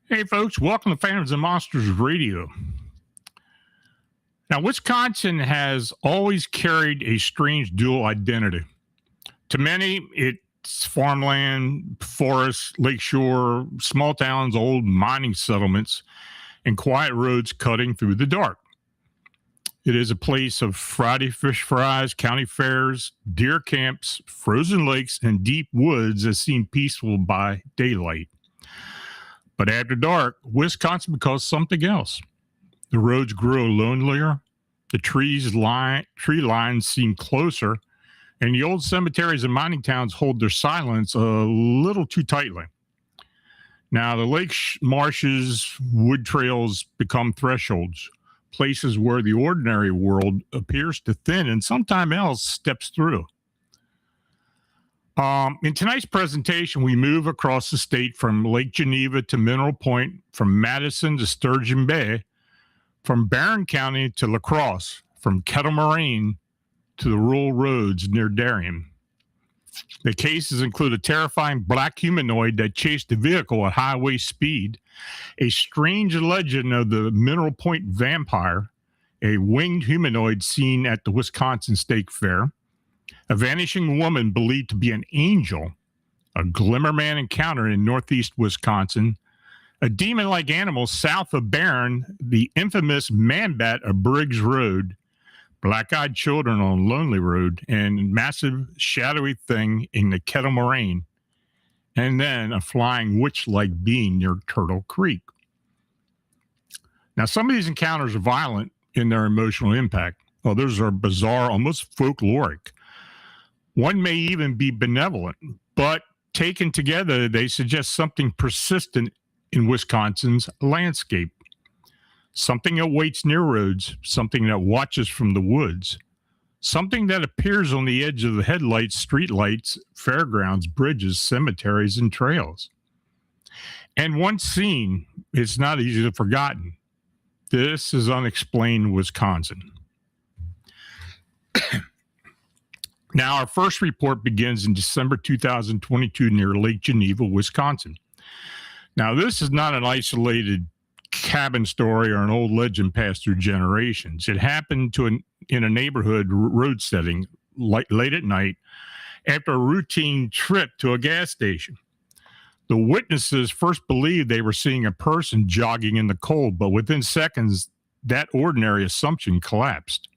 Hey, folks, welcome to Phantoms and Monsters Radio. Now, Wisconsin has always carried a strange dual identity. To many, it's farmland, forests, lakeshore, small towns, old mining settlements, and quiet roads cutting through the dark. It is a place of Friday fish fries, county fairs, deer camps, frozen lakes, and deep woods that seem peaceful by daylight. But after dark, Wisconsin becomes something else. The roads grow lonelier, the tree lines seem closer, and the old cemeteries and mining towns hold their silence a little too tightly. Now, the lake marshes, wood trails become thresholds, places where the ordinary world appears to thin and sometime else steps through. In tonight's presentation, we move across the state from Lake Geneva to Mineral Point, from Madison to Sturgeon Bay, from Barron County to La Crosse, from Kettle Moraine to the rural roads near Darien. The cases include a terrifying black humanoid that chased a vehicle at highway speed, a strange legend of the Mineral Point vampire, a winged humanoid seen at the Wisconsin State Fair, a vanishing woman believed to be an angel, a Glimmerman encounter in northeast Wisconsin, a demon-like animal south of Barron, the infamous man-bat of Briggs Road, black-eyed children on Lonely Road, and massive shadowy thing in the Kettle Moraine, and then a flying witch-like being near Turtle Creek. Now, some of these encounters are violent in their emotional impact. Others are bizarre, almost folkloric. One may even be benevolent, but taken together, they suggest something persistent in Wisconsin's landscape. Something that waits near roads, something that watches from the woods, something that appears on the edge of the headlights, streetlights, fairgrounds, bridges, cemeteries, and trails. And once seen, it's not easily forgotten. This is Unexplained Wisconsin. Now, our first report begins in December 2022 near Lake Geneva, Wisconsin. Now, this is not an isolated cabin story or an old legend passed through generations. It happened in a neighborhood road setting late at night after a routine trip to a gas station. The witnesses first believed they were seeing a person jogging in the cold, but within seconds, that ordinary assumption collapsed.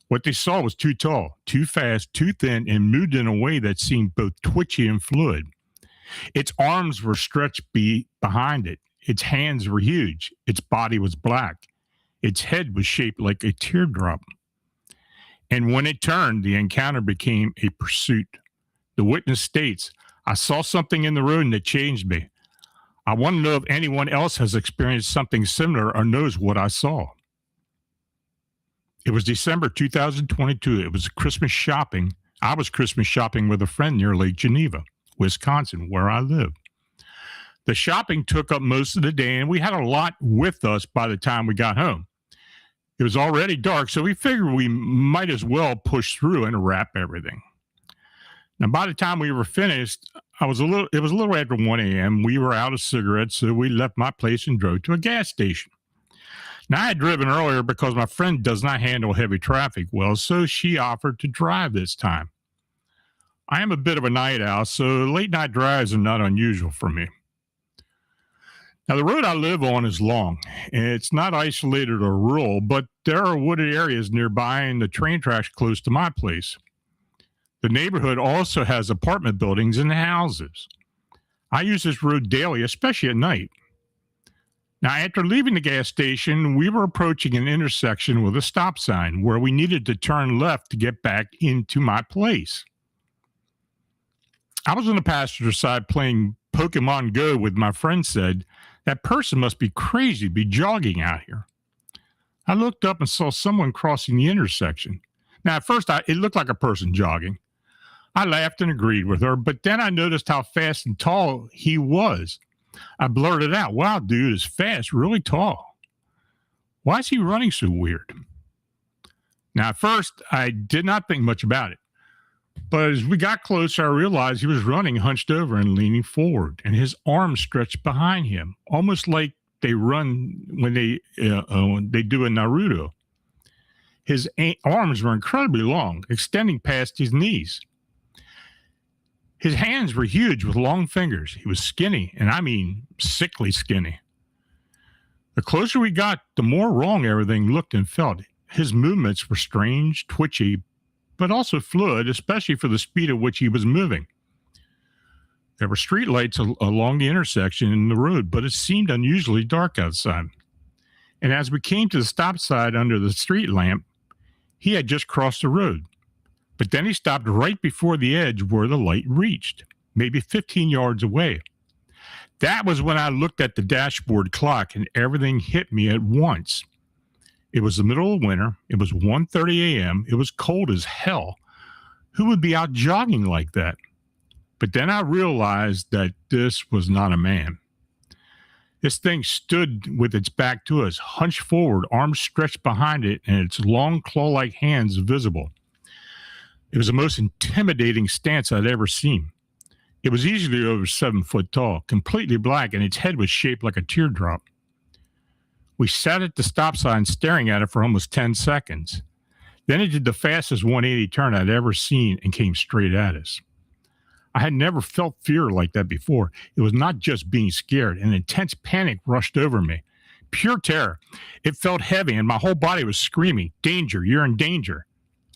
What they saw was too tall, too fast, too thin, and moved in a way that seemed both twitchy and fluid. Its arms were stretched behind it. Its hands were huge. Its body was black. Its head was shaped like a teardrop. And when it turned, the encounter became a pursuit. The witness states, "I saw something in the room that changed me. I want to know if anyone else has experienced something similar or knows what I saw." It was December 2022. It was Christmas shopping. I was Christmas shopping with a friend near Lake Geneva, Wisconsin, where I live. The shopping took up most of the day, and we had a lot with us by the time we got home. It was already dark, so we figured we might as well push through and wrap everything. Now, by the time we were finished, it was a little after 1 a.m. We were out of cigarettes, so we left my place and drove to a gas station. Now, I had driven earlier because my friend does not handle heavy traffic well, so she offered to drive this time. I am a bit of a night owl, so late night drives are not unusual for me. Now, the road I live on is long. It's not isolated or rural, but there are wooded areas nearby and the train tracks close to my place. The neighborhood also has apartment buildings and houses. I use this road daily, especially at night. Now, after leaving the gas station, we were approaching an intersection with a stop sign where we needed to turn left to get back into my place. I was on the passenger side playing Pokemon Go with my friend said, "That person must be crazy to be jogging out here." I looked up and saw someone crossing the intersection. Now, at first, it looked like a person jogging. I laughed and agreed with her, but then I noticed how fast and tall he was. I blurted out, "Wow, dude is fast, really tall. Why is he running so weird?" Now, at first, I did not think much about it. But as we got closer, I realized he was running hunched over and leaning forward, and his arms stretched behind him, almost like they run when they do in Naruto. His arms were incredibly long, extending past his knees. His hands were huge with long fingers. He was skinny, and I mean sickly skinny. The closer we got, the more wrong everything looked and felt. His movements were strange, twitchy, but also fluid, especially for the speed at which he was moving. There were streetlights along the intersection in the road, but it seemed unusually dark outside. And as we came to the stop sign under the street lamp, he had just crossed the road. But then he stopped right before the edge where the light reached, maybe 15 yards away. That was when I looked at the dashboard clock and everything hit me at once. It was the middle of winter. It was 1:30 a.m. It was cold as hell. Who would be out jogging like that? But then I realized that this was not a man. This thing stood with its back to us, hunched forward, arms stretched behind it, and its long claw-like hands visible. It was the most intimidating stance I'd ever seen. It was easily over 7 foot tall, completely black, and its head was shaped like a teardrop. We sat at the stop sign staring at it for almost 10 seconds. Then it did the fastest 180 turn I'd ever seen and came straight at us. I had never felt fear like that before. It was not just being scared. An intense panic rushed over me. Pure terror. It felt heavy and my whole body was screaming, "Danger, you're in danger."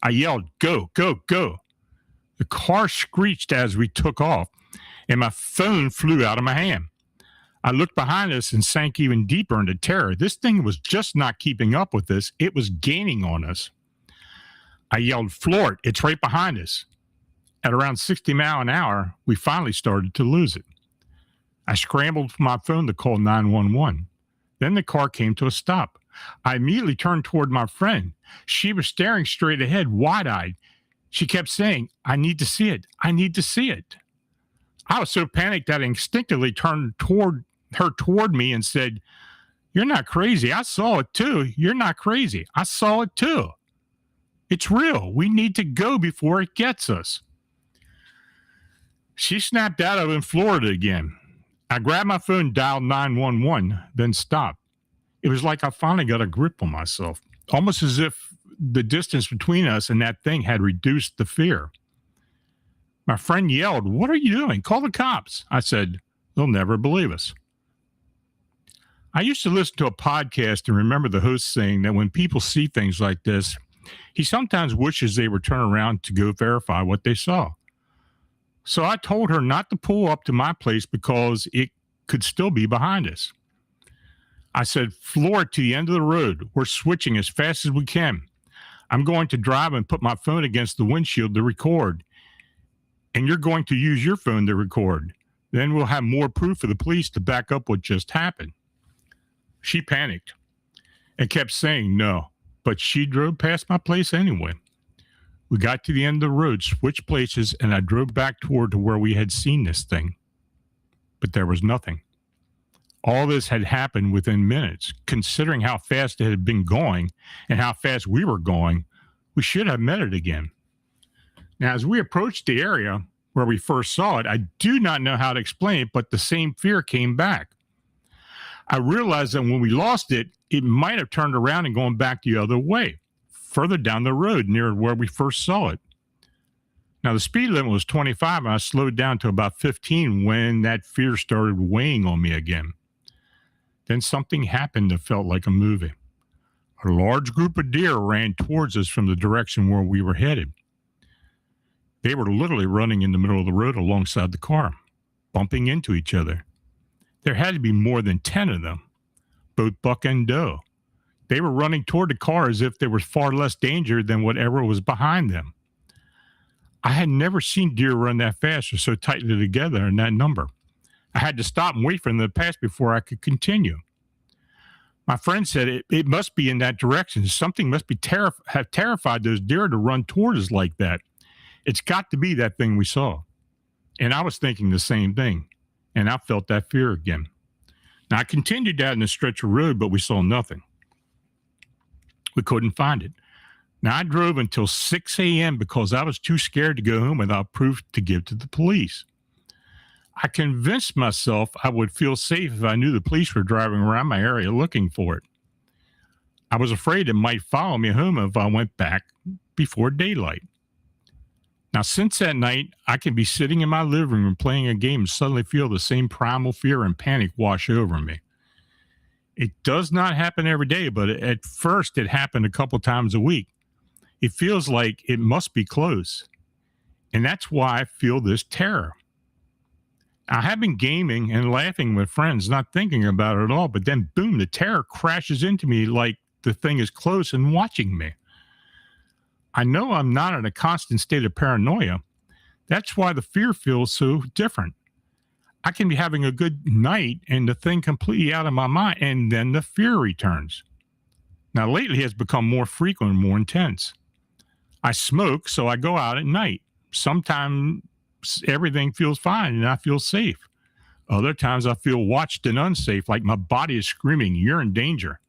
I yelled, "Go, go, go." The car screeched as we took off, and my phone flew out of my hand. I looked behind us and sank even deeper into terror. This thing was just not keeping up with us. It was gaining on us. I yelled, "Floor it, it's right behind us." At around 60 miles an hour, we finally started to lose it. I scrambled for my phone to call 911. Then the car came to a stop. I immediately turned toward my friend. She was staring straight ahead, wide-eyed. She kept saying, "I need to see it. I need to see it." I was so panicked that I instinctively turned toward me and said, "You're not crazy. I saw it too. You're not crazy. I saw it too. It's real. We need to go before it gets us." She snapped out of it and floored it again. I grabbed my phone, dialed 911, then stopped. It was like I finally got a grip on myself, almost as if the distance between us and that thing had reduced the fear. My friend yelled, "What are you doing? Call the cops." I said, "They'll never believe us." I used to listen to a podcast and remember the host saying that when people see things like this, he sometimes wishes they would turn around to go verify what they saw. So I told her not to pull up to my place because it could still be behind us. I said, floor it to the end of the road. We're switching as fast as we can. I'm going to drive and put my phone against the windshield to record. And you're going to use your phone to record. Then we'll have more proof for the police to back up what just happened. She panicked and kept saying no, but she drove past my place anyway. We got to the end of the road, switched places, and I drove back toward to where we had seen this thing. But there was nothing. All this had happened within minutes. Considering how fast it had been going and how fast we were going, we should have met it again. Now, as we approached the area where we first saw it, I do not know how to explain it, but the same fear came back. I realized that when we lost it, it might have turned around and gone back the other way, further down the road near where we first saw it. Now, the speed limit was 25, and I slowed down to about 15 when that fear started weighing on me again. Then something happened that felt like a movie. A large group of deer ran towards us from the direction where we were headed. They were literally running in the middle of the road alongside the car, bumping into each other. There had to be more than 10 of them, both buck and doe. They were running toward the car as if there was far less danger than whatever was behind them. I had never seen deer run that fast or so tightly together in that number. I had to stop and wait for them to pass before I could continue. My friend said it must be in that direction. Something must be have terrified those deer to run toward us like that. It's got to be that thing we saw. And I was thinking the same thing. And I felt that fear again. Now, I continued down the stretch of road, but we saw nothing. We couldn't find it. Now, I drove until 6 a.m. because I was too scared to go home without proof to give to the police. I convinced myself I would feel safe if I knew the police were driving around my area looking for it. I was afraid it might follow me home if I went back before daylight. Now, since that night, I can be sitting in my living room playing a game and suddenly feel the same primal fear and panic wash over me. It does not happen every day, but at first it happened a couple times a week. It feels like it must be close. And that's why I feel this terror. I have been gaming and laughing with friends, not thinking about it at all, but then boom, the terror crashes into me like the thing is close and watching me. I know I'm not in a constant state of paranoia. That's why the fear feels so different. I can be having a good night and the thing completely out of my mind, and then the fear returns. Now, lately it's become more frequent and more intense. I smoke, so I go out at night. Sometimes everything feels fine and I feel safe. Other times I feel watched and unsafe, like my body is screaming, "You're in danger."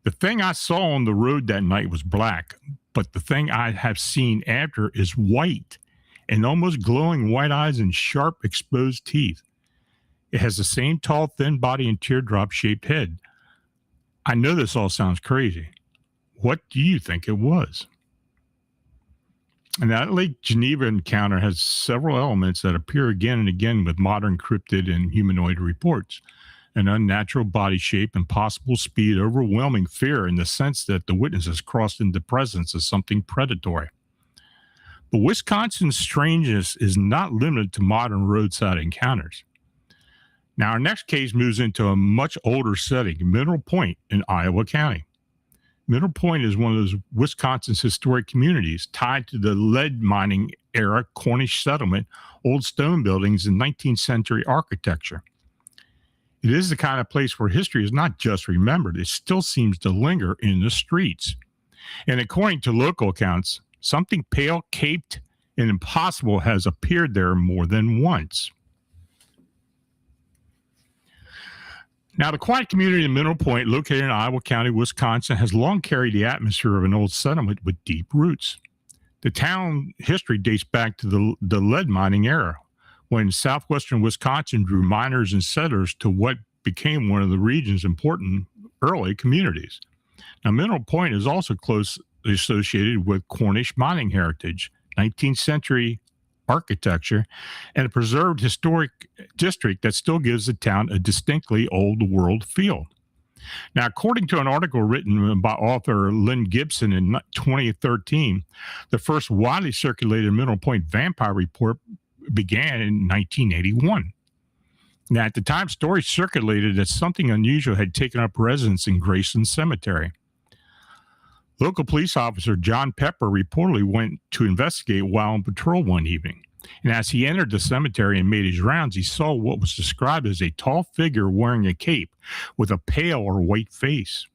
The thing I saw on the road that night was black, but the thing I have seen after is white and almost glowing white eyes and sharp exposed teeth. It has the same tall, thin body and teardrop-shaped head. I know this all sounds crazy. What do you think it was? And that Lake Geneva encounter has several elements that appear again and again with modern cryptid and humanoid reports. An unnatural body shape, impossible speed, overwhelming fear in the sense that the witness has crossed into presence of something predatory. But Wisconsin's strangeness is not limited to modern roadside encounters. Now, our next case moves into a much older setting, Mineral Point in Iowa County. Mineral Point is one of those Wisconsin's historic communities tied to the lead mining era Cornish settlement, old stone buildings, and 19th century architecture. It is the kind of place where history is not just remembered, it still seems to linger in the streets. And according to local accounts, something pale, caped, and impossible has appeared there more than once. Now, the quiet community of Mineral Point, located in Iowa County, Wisconsin, has long carried the atmosphere of an old settlement with deep roots. The town history dates back to the lead mining era, when southwestern Wisconsin drew miners and settlers to what became one of the region's important early communities. Now, Mineral Point is also closely associated with Cornish mining heritage. 19th century architecture and a preserved historic district that still gives the town a distinctly old world feel. Now, according to an article written by author Lynn Gibson in 2013, the first widely circulated Mineral Point vampire report began in 1981. Now, at the time, stories circulated that something unusual had taken up residence in Graceland Cemetery. Local police officer John Pepper reportedly went to investigate while on patrol one evening. And as he entered the cemetery and made his rounds, he saw what was described as a tall figure wearing a cape with a pale or white face.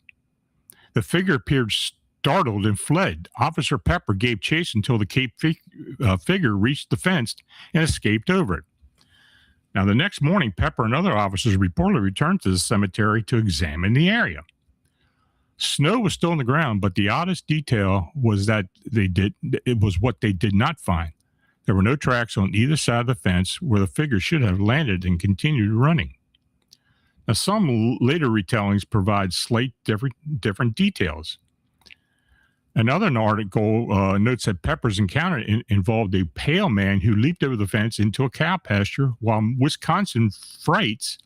The figure appeared startled and fled. Officer Pepper gave chase until the cape figure reached the fence and escaped over it. Now, the next morning, Pepper and other officers reportedly returned to the cemetery to examine the area. Snow was still on the ground, but the oddest detail was that it was what they did not find. There were no tracks on either side of the fence where the figure should have landed and continued running. Now, some later retellings provide slight different details. Another article notes that Pepper's encounter involved a pale man who leaped over the fence into a cow pasture, while Wisconsin Frights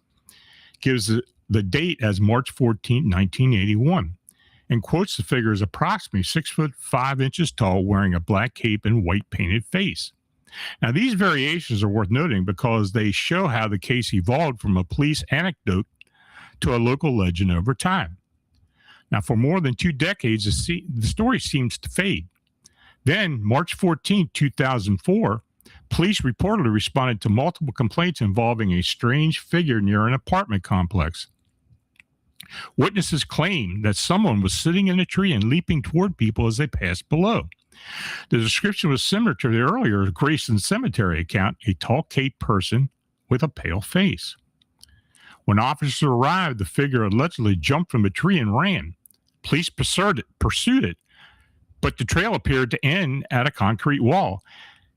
gives the date as March 14, 1981, and quotes the figure as approximately 6'5" tall, wearing a black cape and white painted face. Now, these variations are worth noting because they show how the case evolved from a police anecdote to a local legend over time. Now, for more than 2 decades, the story seems to fade. Then, March 14, 2004, police reportedly responded to multiple complaints involving a strange figure near an apartment complex. Witnesses claimed that someone was sitting in a tree and leaping toward people as they passed below. The description was similar to the earlier Graceland Cemetery account, a tall cape person with a pale face. When officers arrived, the figure allegedly jumped from a tree and ran. Police pursued it, but the trail appeared to end at a concrete wall.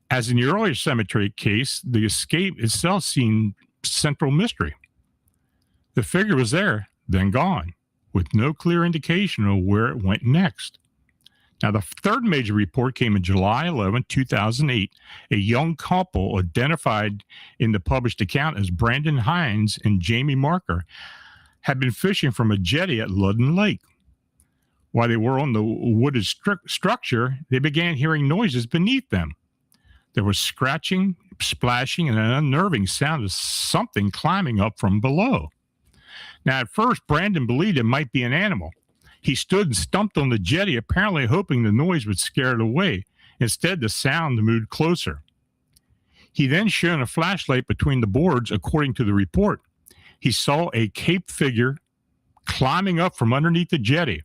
As in the earlier cemetery case, the escape itself seemed central mystery. The figure was there, then gone, with no clear indication of where it went next. Now, the third major report came in July 11, 2008. A young couple identified in the published account as Brandon Hines and Jamie Marker had been fishing from a jetty at Ludden Lake. While they were on the wooded structure, they began hearing noises beneath them. There was scratching, splashing, and an unnerving sound of something climbing up from below. Now, at first, Brandon believed it might be an animal. He stood and stumped on the jetty, apparently hoping the noise would scare it away. Instead, the sound moved closer. He then shone a flashlight between the boards, according to the report. He saw a caped figure climbing up from underneath the jetty.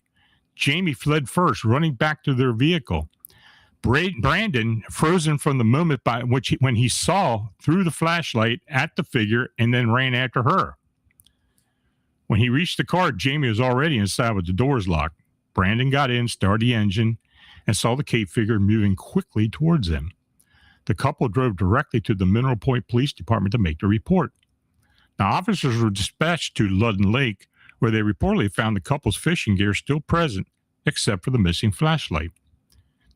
Jamie fled first, running back to their vehicle. Brandon, frozen from the moment when he saw through the flashlight at the figure and then ran after her. When he reached the car, Jamie was already inside with the doors locked. Brandon got in, started the engine, and saw the cape figure moving quickly towards them. The couple drove directly to the Mineral Point Police Department to make the report. Now, officers were dispatched to Ludden Lake, where they reportedly found the couple's fishing gear still present, except for the missing flashlight.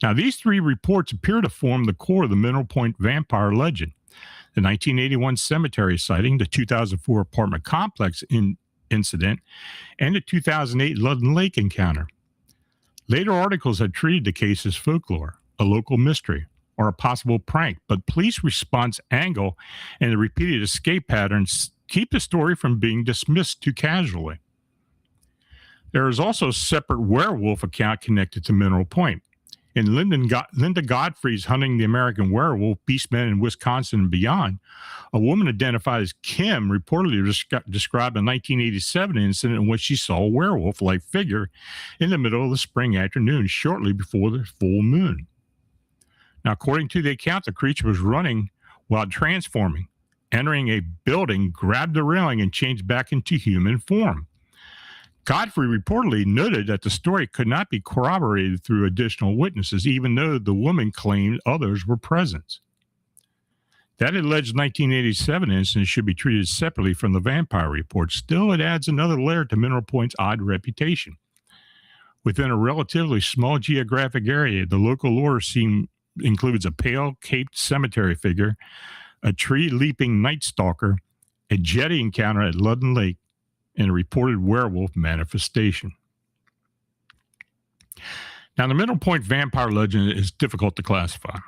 Now, these 3 reports appear to form the core of the Mineral Point vampire legend. The 1981 cemetery sighting, the 2004 apartment complex incident, and the 2008 Ludden Lake encounter. Later articles had treated the case as folklore, a local mystery, or a possible prank, but police response angle and the repeated escape patterns keep the story from being dismissed too casually. There is also a separate werewolf account connected to Mineral Point. In Linda Godfrey's Hunting the American Werewolf, Beastmen in Wisconsin and Beyond, a woman identified as Kim reportedly described a 1987 incident in which she saw a werewolf-like figure in the middle of the spring afternoon shortly before the full moon. Now, according to the account, the creature was running while transforming, entering a building, grabbed the railing, and changed back into human form. Godfrey reportedly noted that the story could not be corroborated through additional witnesses, even though the woman claimed others were present. That alleged 1987 incident should be treated separately from the vampire report. Still, it adds another layer to Mineral Point's odd reputation. Within a relatively small geographic area, the local lore seemed includes a pale, caped cemetery figure, a tree-leaping night stalker, a jetty encounter at Ludden Lake, and a reported werewolf manifestation. Now, the Mineral Point vampire legend is difficult to classify.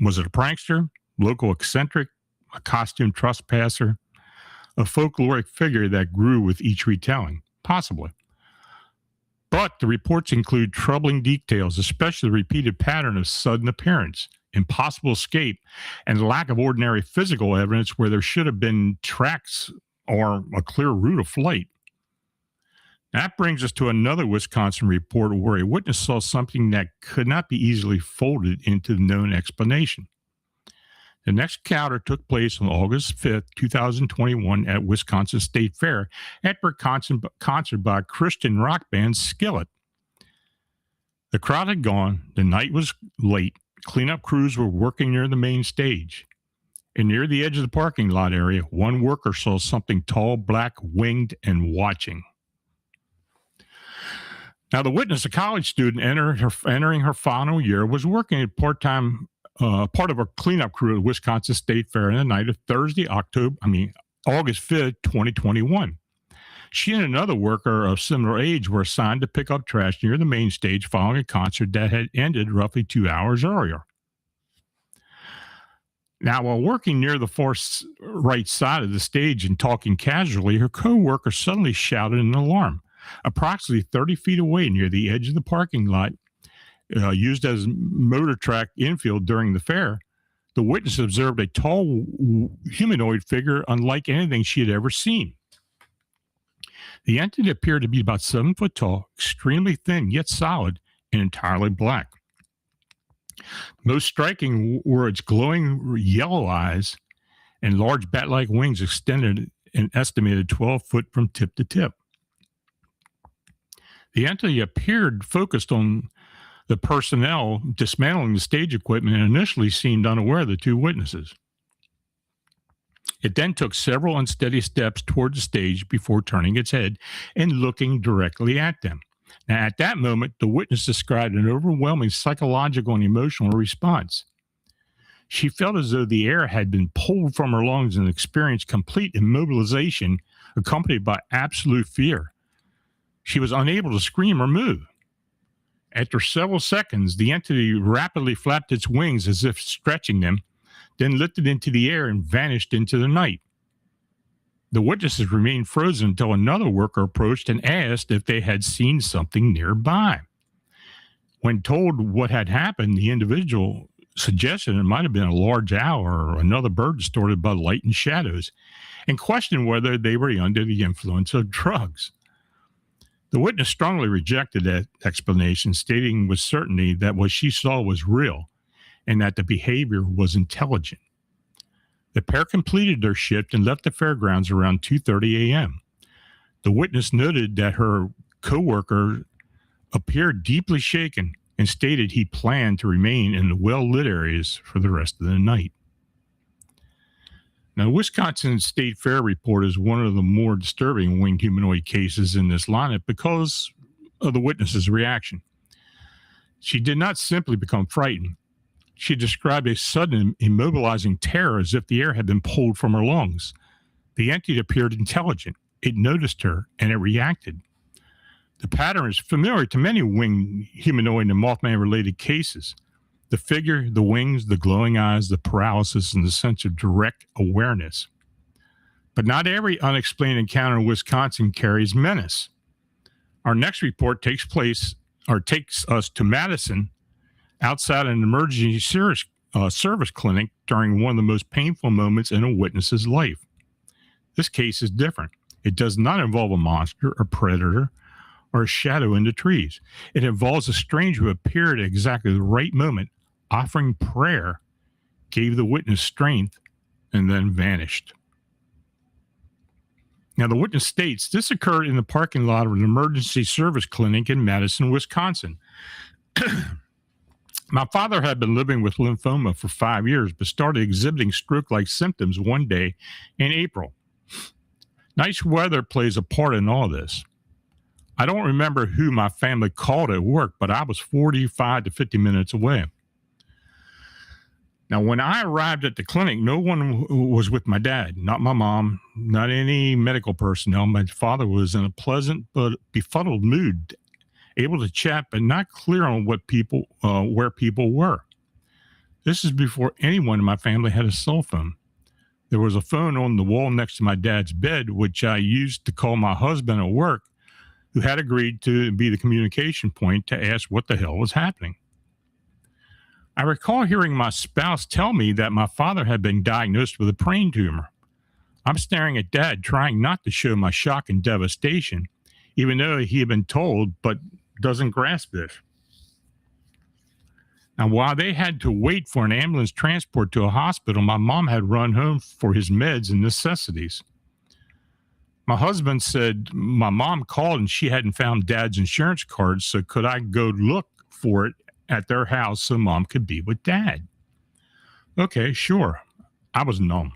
Was it a prankster, local eccentric, a costume trespasser, a folkloric figure that grew with each retelling? Possibly. But the reports include troubling details, especially the repeated pattern of sudden appearance, impossible escape, and the lack of ordinary physical evidence where there should have been tracks or a clear route of flight. That brings us to another Wisconsin report where a witness saw something that could not be easily folded into the known explanation. The next encounter took place on August 5th, 2021 at Wisconsin State Fair at a concert by Christian rock band Skillet. The crowd had gone, the night was late, cleanup crews were working near the main stage. And near the edge of the parking lot area, one worker saw something tall, black, winged, and watching. Now, the witness, a college student entering her final year, was working at part of a cleanup crew at Wisconsin State Fair on the night of August 5th, 2021. She and another worker of similar age were assigned to pick up trash near the main stage following a concert that had ended roughly 2 hours earlier. Now, while working near the far right side of the stage and talking casually, her co-worker suddenly shouted an alarm. Approximately 30 feet away near the edge of the parking lot, used as motor track infield during the fair, the witness observed a tall humanoid figure unlike anything she had ever seen. The entity appeared to be about 7 foot tall, extremely thin yet solid, and entirely black. Most striking were its glowing yellow eyes and large bat-like wings extended an estimated 12 foot from tip to tip. The entity appeared focused on the personnel dismantling the stage equipment and initially seemed unaware of the two witnesses. It then took several unsteady steps toward the stage before turning its head and looking directly at them. Now, at that moment, the witness described an overwhelming psychological and emotional response. She felt as though the air had been pulled from her lungs and experienced complete immobilization accompanied by absolute fear. She was unable to scream or move. After several seconds, the entity rapidly flapped its wings as if stretching them, then lifted into the air and vanished into the night. The witnesses remained frozen until another worker approached and asked if they had seen something nearby. When told what had happened, the individual suggested it might have been a large owl or another bird distorted by light and shadows, and questioned whether they were under the influence of drugs. The witness strongly rejected that explanation, stating with certainty that what she saw was real and that the behavior was intelligent. The pair completed their shift and left the fairgrounds around 2:30 a.m. The witness noted that her co-worker appeared deeply shaken and stated he planned to remain in the well-lit areas for the rest of the night. Now, the Wisconsin State Fair report is one of the more disturbing winged humanoid cases in this lineup because of the witness's reaction. She did not simply become frightened. She described a sudden immobilizing terror as if the air had been pulled from her lungs. The entity appeared intelligent. It noticed her, and it reacted. The pattern is familiar to many winged humanoid and Mothman-related cases. The figure, the wings, the glowing eyes, the paralysis, and the sense of direct awareness. But not every unexplained encounter in Wisconsin carries menace. Our next report takes us to Madison, outside an emergency service clinic during one of the most painful moments in a witness's life. This case is different. It does not involve a monster, a predator, or a shadow in the trees. It involves a stranger who appeared at exactly the right moment, offering prayer, gave the witness strength, and then vanished. Now, the witness states this occurred in the parking lot of an emergency service clinic in Madison, Wisconsin. My father had been living with lymphoma for 5 years, but started exhibiting stroke-like symptoms one day in April. Nice weather plays a part in all this. I don't remember who my family called at work, but I was 45 to 50 minutes away. Now, when I arrived at the clinic, no one was with my dad, not my mom, not any medical personnel. My father was in a pleasant but befuddled mood, able to chat, but not clear on where people were. This is before anyone in my family had a cell phone. There was a phone on the wall next to my dad's bed, which I used to call my husband at work, who had agreed to be the communication point to ask what the hell was happening. I recall hearing my spouse tell me that my father had been diagnosed with a brain tumor. I'm staring at Dad, trying not to show my shock and devastation, even though he had been told, but doesn't grasp this. Now, while they had to wait for an ambulance transport to a hospital, my mom had run home for his meds and necessities. My husband said my mom called and she hadn't found Dad's insurance card, so could I go look for it at their house so Mom could be with Dad? Okay, sure. I was numb.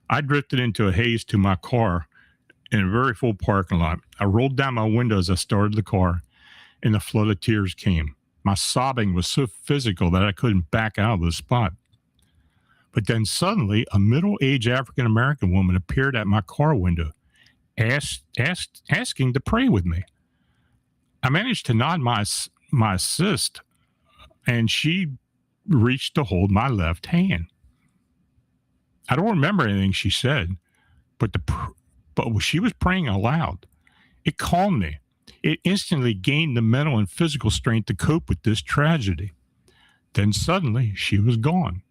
I drifted into a haze to my car in a very full parking lot. I rolled down my window as I started the car, and the flood of tears came. My sobbing was so physical that I couldn't back out of the spot. But then suddenly, a middle-aged African-American woman appeared at my car window, asking to pray with me. I managed to nod my assist, and she reached to hold my left hand. I don't remember anything she said, but she was praying aloud. It calmed me. It instantly gained the mental and physical strength to cope with this tragedy. Then suddenly, she was gone.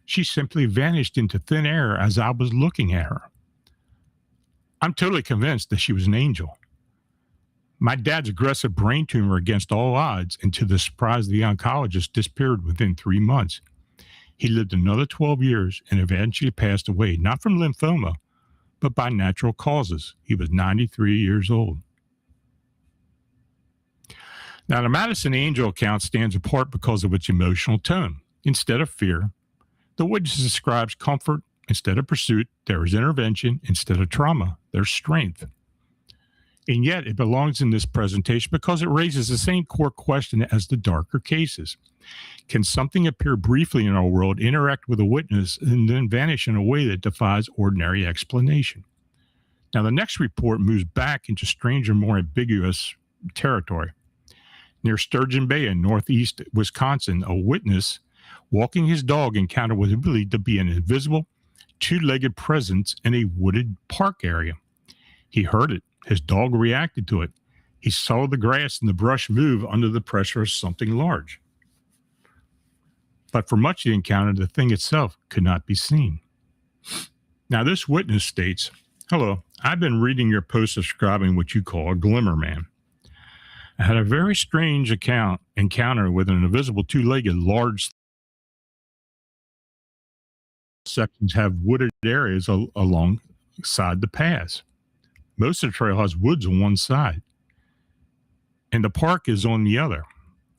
She simply vanished into thin air as I was looking at her. I'm totally convinced that she was an angel. My dad's aggressive brain tumor, against all odds, and to the surprise of the oncologist, disappeared within 3 months. He lived another 12 years and eventually passed away, not from lymphoma, but by natural causes. He was 93 years old. Now, the Madison Angel account stands apart because of its emotional tone. Instead of fear, the witness describes comfort. Instead of pursuit, there is intervention. Instead of trauma, there's strength. And yet, it belongs in this presentation because it raises the same core question as the darker cases. Can something appear briefly in our world, interact with a witness, and then vanish in a way that defies ordinary explanation? Now, the next report moves back into stranger, more ambiguous territory. Near Sturgeon Bay in northeast Wisconsin, a witness walking his dog encountered what is believed to be an invisible, two-legged presence in a wooded park area. He heard it. His dog reacted to it. He saw the grass and the brush move under the pressure of something large. But for much of the encounter, the thing itself could not be seen. Now, this witness states, "Hello, I've been reading your post describing what you call a glimmer man. I had a very strange encounter with an invisible two-legged large sections have wooded areas alongside the paths. Most of the trail has woods on one side, and the park is on the other.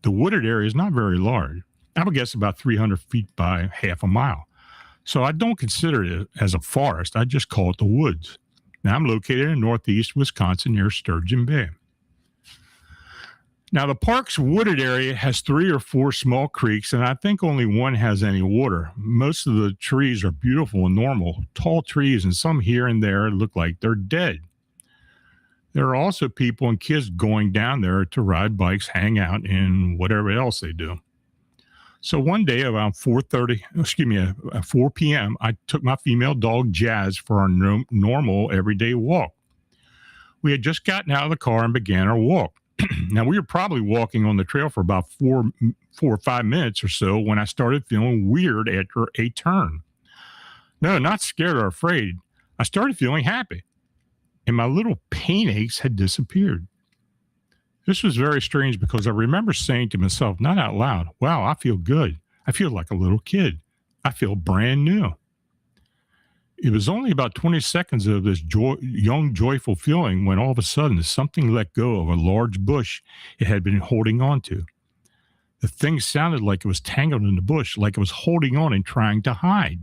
The wooded area is not very large. I would guess about 300 feet by half a mile. So I don't consider it as a forest. I just call it the woods. Now, I'm located in northeast Wisconsin near Sturgeon Bay. Now, the park's wooded area has 3 or 4 small creeks, and I think only one has any water. Most of the trees are beautiful and normal, tall trees, and some here and there look like they're dead. There are also people and kids going down there to ride bikes, hang out, and whatever else they do. So one day around 4 p.m., I took my female dog, Jazz, for our normal everyday walk. We had just gotten out of the car and began our walk. Now, we were probably walking on the trail for about 4 or 5 minutes or so when I started feeling weird after a turn. No, not scared or afraid. I started feeling happy, and my little pain aches had disappeared. This was very strange because I remember saying to myself, not out loud, "Wow, I feel good. I feel like a little kid. I feel brand new." It was only about 20 seconds of this young, joyful feeling when all of a sudden something let go of a large bush it had been holding on to. The thing sounded like it was tangled in the bush, like it was holding on and trying to hide.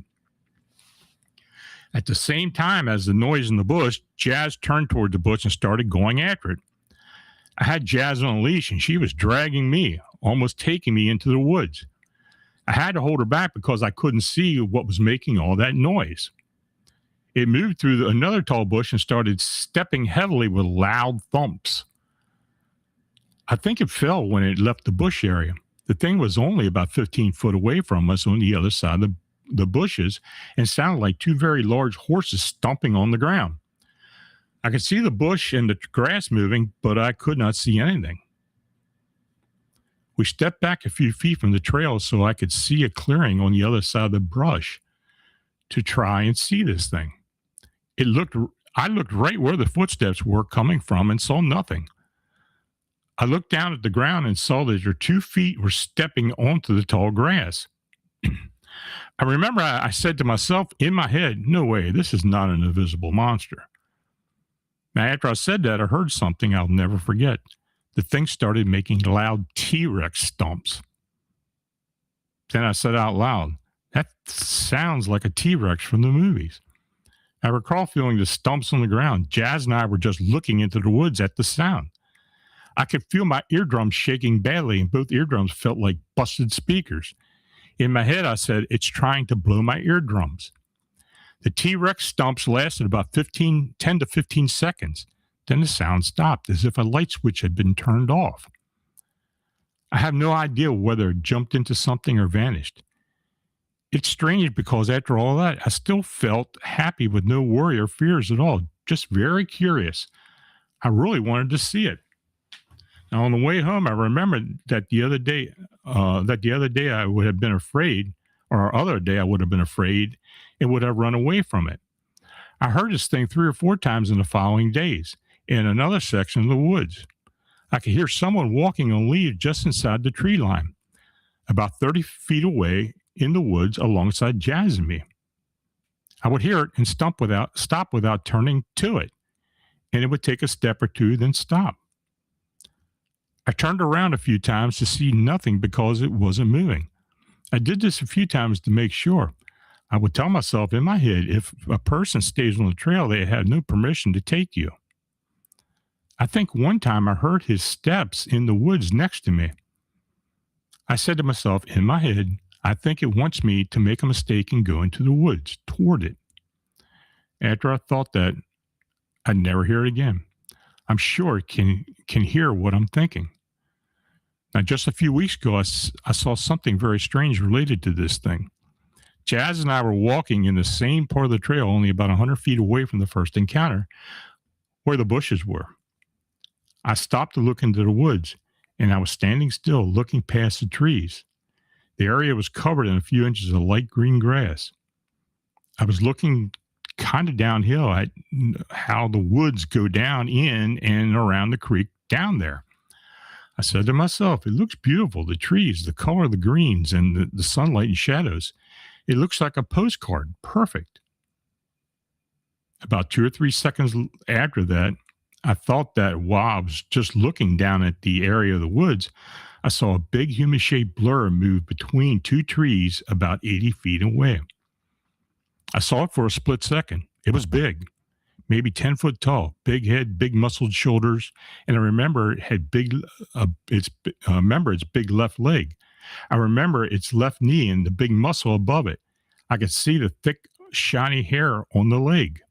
At the same time as the noise in the bush, Jazz turned toward the bush and started going after it. I had Jazz on a leash, and she was dragging me, almost taking me into the woods. I had to hold her back because I couldn't see what was making all that noise. It moved through another tall bush and started stepping heavily with loud thumps. I think it fell when it left the bush area. The thing was only about 15 foot away from us on the other side of the bushes and sounded like two very large horses stomping on the ground. I could see the bush and the grass moving, but I could not see anything. We stepped back a few feet from the trail so I could see a clearing on the other side of the brush to try and see this thing. I looked right where the footsteps were coming from and saw nothing. I looked down at the ground and saw that your 2 feet were stepping onto the tall grass. I remember I said to myself in my head, no way, this is not an invisible monster. Now, after I said that, I heard something I'll never forget. The thing started making loud T-Rex stomps. Then I said out loud, that sounds like a T-Rex from the movies. I recall feeling the stumps on the ground. Jazz and I were just looking into the woods at the sound. I could feel my eardrums shaking badly, and both eardrums felt like busted speakers. In my head, I said, it's trying to blow my eardrums. The T-Rex stumps lasted about 10 to 15 seconds. Then the sound stopped, as if a light switch had been turned off. I have no idea whether it jumped into something or vanished. It's strange because after all that, I still felt happy with no worry or fears at all, just very curious. I really wanted to see it. Now, on the way home, I remembered that the other day I would have been afraid, or other day I would have been afraid and would have run away from it. I heard this thing 3 or 4 times in the following days in another section of the woods. I could hear someone walking on leaves just inside the tree line, about 30 feet away in the woods alongside Jazz and me. I would hear it and stop without turning to it, and it would take a step or two, then stop. I turned around a few times to see nothing because it wasn't moving. I did this a few times to make sure. I would tell myself in my head, if a person stays on the trail, they have no permission to take you. I think one time I heard his steps in the woods next to me. I said to myself in my head, I think it wants me to make a mistake and go into the woods toward it. After I thought that, I'd never hear it again. I'm sure it can hear what I'm thinking. Now, just a few weeks ago, I saw something very strange related to this thing. Jazz and I were walking in the same part of the trail, only about 100 feet away from the first encounter, where the bushes were. I stopped to look into the woods, and I was standing still, looking past the trees. The area was covered in a few inches of light green grass. I was looking kind of downhill at how the woods go down in and around the creek down there. I said to myself, it looks beautiful, the trees, the color of the greens, and the sunlight and shadows. It looks like a postcard. Perfect. About 2 or 3 seconds after that, I thought that while I was just looking down at the area of the woods, I saw a big human-shaped blur move between 2 trees about 80 feet away. I saw it for a split second. It was big, maybe 10 foot tall, big head, big muscled shoulders, and I remember it had its big left leg. I remember its left knee and the big muscle above it. I could see the thick, shiny hair on the leg.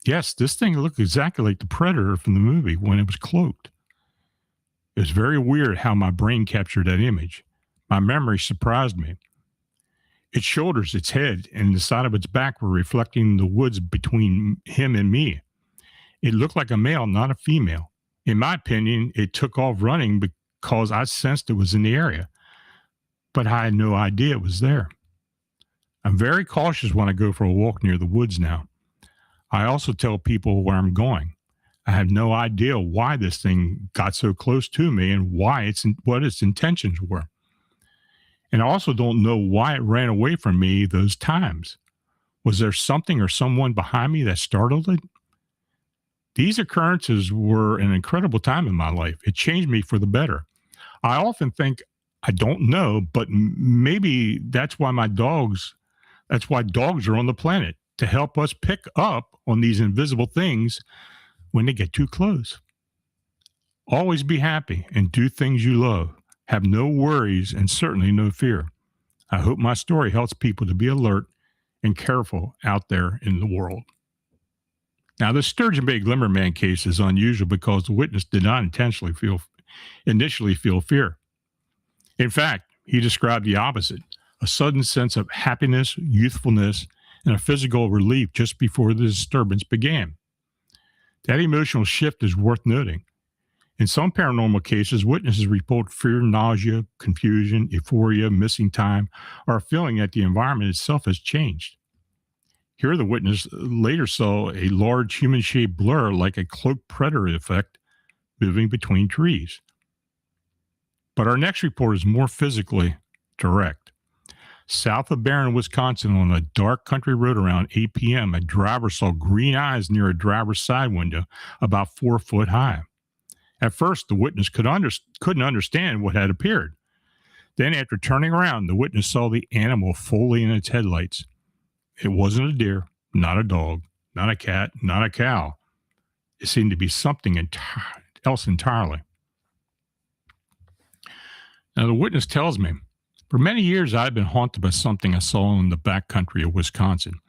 Yes, this thing looked exactly like the predator from the movie when it was cloaked. It was very weird how my brain captured that image. My memory surprised me. Its shoulders, its head, and the side of its back were reflecting the woods between him and me. It looked like a male, not a female. In my opinion, it took off running because I sensed it was in the area, but I had no idea it was there. I'm very cautious when I go for a walk near the woods now. I also tell people where I'm going. I have no idea why this thing got so close to me and what its intentions were. And I also don't know why it ran away from me those times. Was there something or someone behind me that startled it? These occurrences were an incredible time in my life. It changed me for the better. I often think, I don't know, but maybe that's why dogs are on the planet, to help us pick up on these invisible things when they get too close. Always be happy and do things you love. Have no worries and certainly no fear. I hope my story helps people to be alert and careful out there in the world. Now, the Sturgeon Bay Glimmerman case is unusual because the witness did not initially feel fear. In fact, he described the opposite, a sudden sense of happiness, youthfulness, and a physical relief just before the disturbance began. That emotional shift is worth noting. In some paranormal cases, witnesses report fear, nausea, confusion, euphoria, missing time, or a feeling that the environment itself has changed. Here, the witness later saw a large human-shaped blur like a cloaked predator effect moving between trees. But our next report is more physically direct. South of Barron, Wisconsin, on a dark country road around 8 p.m., a driver saw green eyes near a driver's side window about 4 foot high. At first, the witness couldn't understand what had appeared. Then, after turning around, the witness saw the animal fully in its headlights. It wasn't a deer, not a dog, not a cat, not a cow. It seemed to be something else entirely. Now, the witness tells me, for many years, I've been haunted by something I saw in the backcountry of Wisconsin.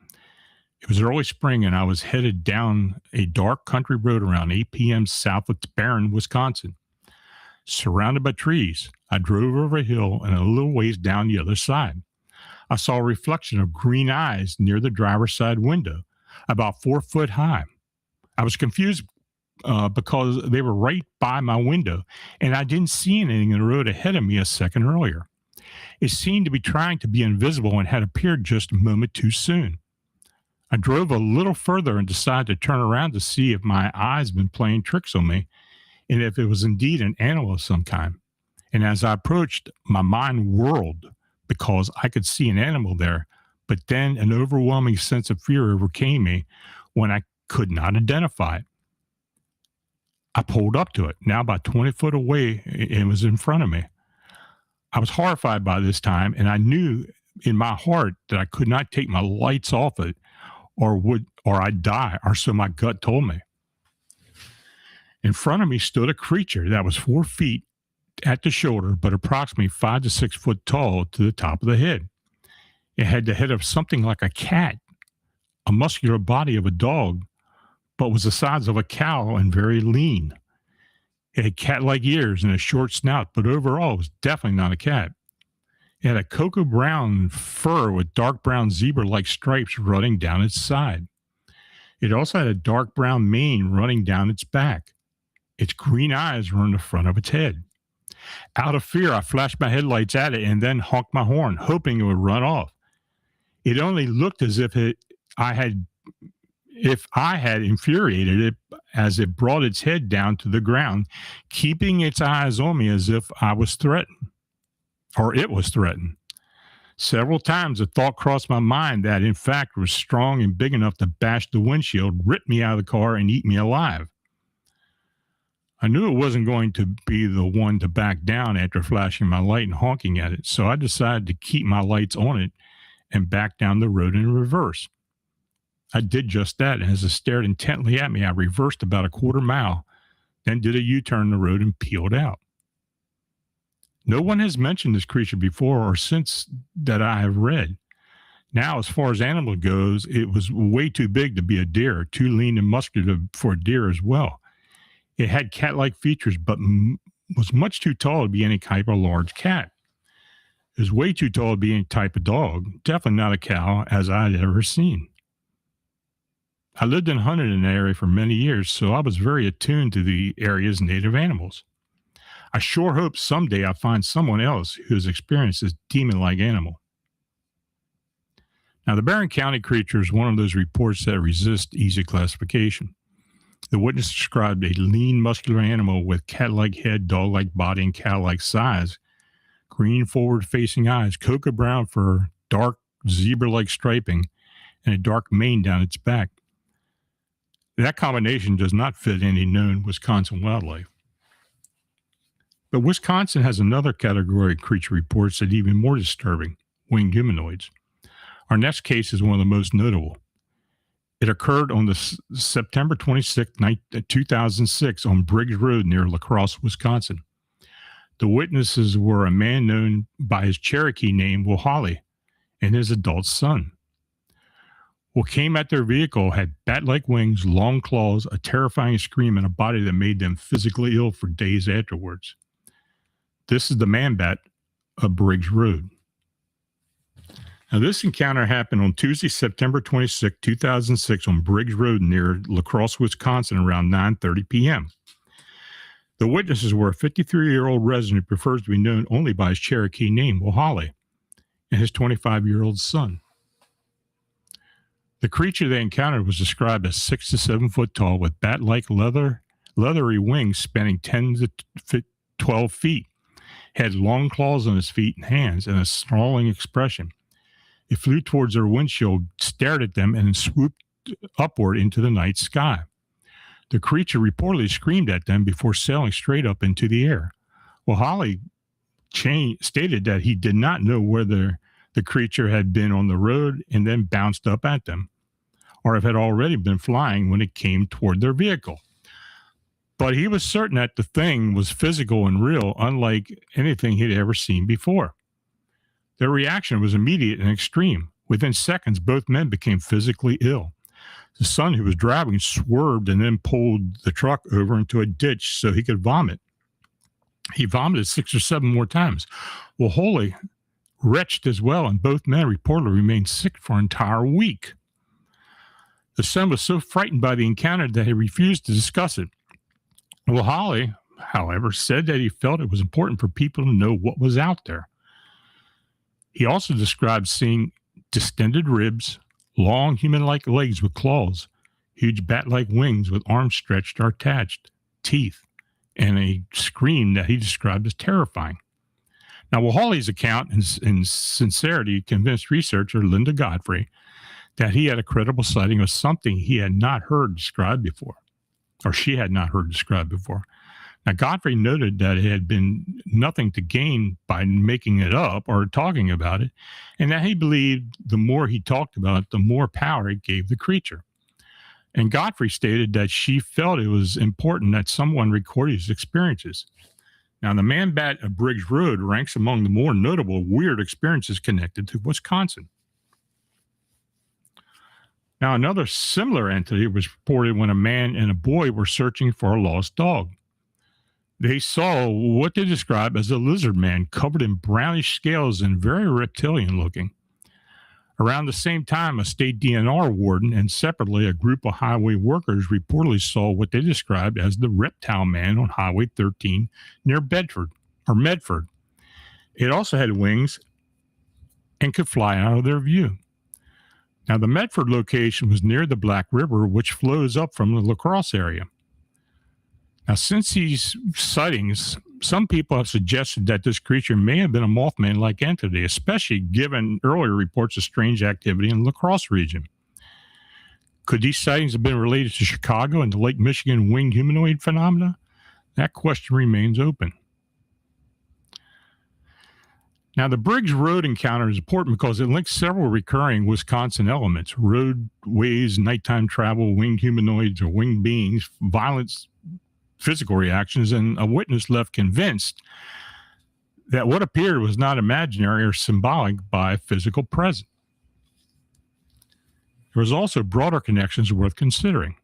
It was early spring, and I was headed down a dark country road around 8 p.m. south of Barron, Wisconsin. Surrounded by trees, I drove over a hill and a little ways down the other side. I saw a reflection of green eyes near the driver's side window, about 4 foot high. I was confused because they were right by my window, and I didn't see anything in the road ahead of me a second earlier. It seemed to be trying to be invisible and had appeared just a moment too soon. I drove a little further and decided to turn around to see if my eyes had been playing tricks on me and if it was indeed an animal of some kind. And as I approached, my mind whirled because I could see an animal there, but then an overwhelming sense of fear overcame me when I could not identify it. I pulled up to it, now about 20 foot away, and it was in front of me. I was horrified by this time, and I knew in my heart that I could not take my lights off it or I'd die, or so my gut told me. In front of me stood a creature that was 4 feet at the shoulder, but approximately 5 to 6 foot tall to the top of the head. It had the head of something like a cat, a muscular body of a dog, but was the size of a cow and very lean. It had cat-like ears and a short snout, but overall it was definitely not a cat. It had a cocoa brown fur with dark brown zebra-like stripes running down its side. It also had a dark brown mane running down its back. Its green eyes were in the front of its head. Out of fear, I flashed my headlights at it and then honked my horn, hoping it would run off. It only looked as if I had infuriated it as it brought its head down to the ground, keeping its eyes on me as if I was threatened, or it was threatened. Several times the thought crossed my mind that, in fact, it was strong and big enough to bash the windshield, rip me out of the car, and eat me alive. I knew it wasn't going to be the one to back down after flashing my light and honking at it, so I decided to keep my lights on it and back down the road in reverse. I did just that, and as it stared intently at me, I reversed about a quarter mile, then did a U-turn in the road and peeled out. No one has mentioned this creature before or since that I have read. Now, as far as animal goes, it was way too big to be a deer, too lean and muscular for a deer as well. It had cat-like features, but was much too tall to be any type of large cat. It was way too tall to be any type of dog, definitely not a cow as I had ever seen. I lived and hunted in the area for many years, so I was very attuned to the area's native animals. I sure hope someday I find someone else who has experienced this demon-like animal. Now, the Barron County creature is one of those reports that resist easy classification. The witness described a lean, muscular animal with cat-like head, dog-like body, and cow-like size, green forward-facing eyes, cocoa brown fur, dark zebra-like striping, and a dark mane down its back. That combination does not fit any known Wisconsin wildlife. But Wisconsin has another category of creature reports that are even more disturbing, winged humanoids. Our next case is one of the most notable. It occurred on the September 26, 2006 on Briggs Road near La Crosse, Wisconsin. The witnesses were a man known by his Cherokee name, Will Holly, and his adult son. What came at their vehicle had bat-like wings, long claws, a terrifying scream, and a body that made them physically ill for days afterwards. This is the man bat of Briggs Road. Now, this encounter happened on Tuesday, September 26, 2006, on Briggs Road near La Crosse, Wisconsin, around 9:30 p.m. The witnesses were a 53-year-old resident who prefers to be known only by his Cherokee name, Will Holly, and his 25-year-old son. The creature they encountered was described as 6 to 7 foot tall with bat-like leathery wings spanning 10 to 12 feet, had long claws on his feet and hands, and a snarling expression. It flew towards their windshield, stared at them, and then swooped upward into the night sky. The creature reportedly screamed at them before sailing straight up into the air. Well, Holly stated that he did not know whether the creature had been on the road and then bounced up at them, or if it had already been flying when it came toward their vehicle. But he was certain that the thing was physical and real, unlike anything he'd ever seen before. Their reaction was immediate and extreme. Within seconds, both men became physically ill. The son who was driving swerved and then pulled the truck over into a ditch so he could vomit. He vomited 6 or 7 more times. Well, Holly retched as well, and both men reportedly remained sick for an entire week. The son was so frightened by the encounter that he refused to discuss it. Well, Holly, however, said that he felt it was important for people to know what was out there. He also described seeing distended ribs, long human-like legs with claws, huge bat-like wings with arms stretched or attached, teeth, and a scream that he described as terrifying. Now, Will Holly's account in sincerity convinced researcher Linda Godfrey that he had a credible sighting of something he had not heard described before, or she had not heard described before. Now, Godfrey noted that it had been nothing to gain by making it up or talking about it, and that he believed the more he talked about it, the more power it gave the creature. And Godfrey stated that she felt it was important that someone record his experiences. Now, the man bat of Briggs Road ranks among the more notable weird experiences connected to Wisconsin. Now, another similar entity was reported when a man and a boy were searching for a lost dog. They saw what they described as a lizard man covered in brownish scales and very reptilian looking. Around the same time, a state DNR warden and separately a group of highway workers reportedly saw what they described as the reptile man on Highway 13 near Medford. It also had wings and could fly out of their view. Now, the Medford location was near the Black River, which flows up from the La Crosse area. Now, since these sightings, some people have suggested that this creature may have been a Mothman-like entity, especially given earlier reports of strange activity in the La Crosse region. Could these sightings have been related to Chicago and the Lake Michigan winged humanoid phenomena? That question remains open. Now, the Briggs Road encounter is important because it links several recurring Wisconsin elements: roadways, nighttime travel, winged humanoids or winged beings, violence, physical reactions, and a witness left convinced that what appeared was not imaginary or symbolic by physical presence. There was also broader connections worth considering.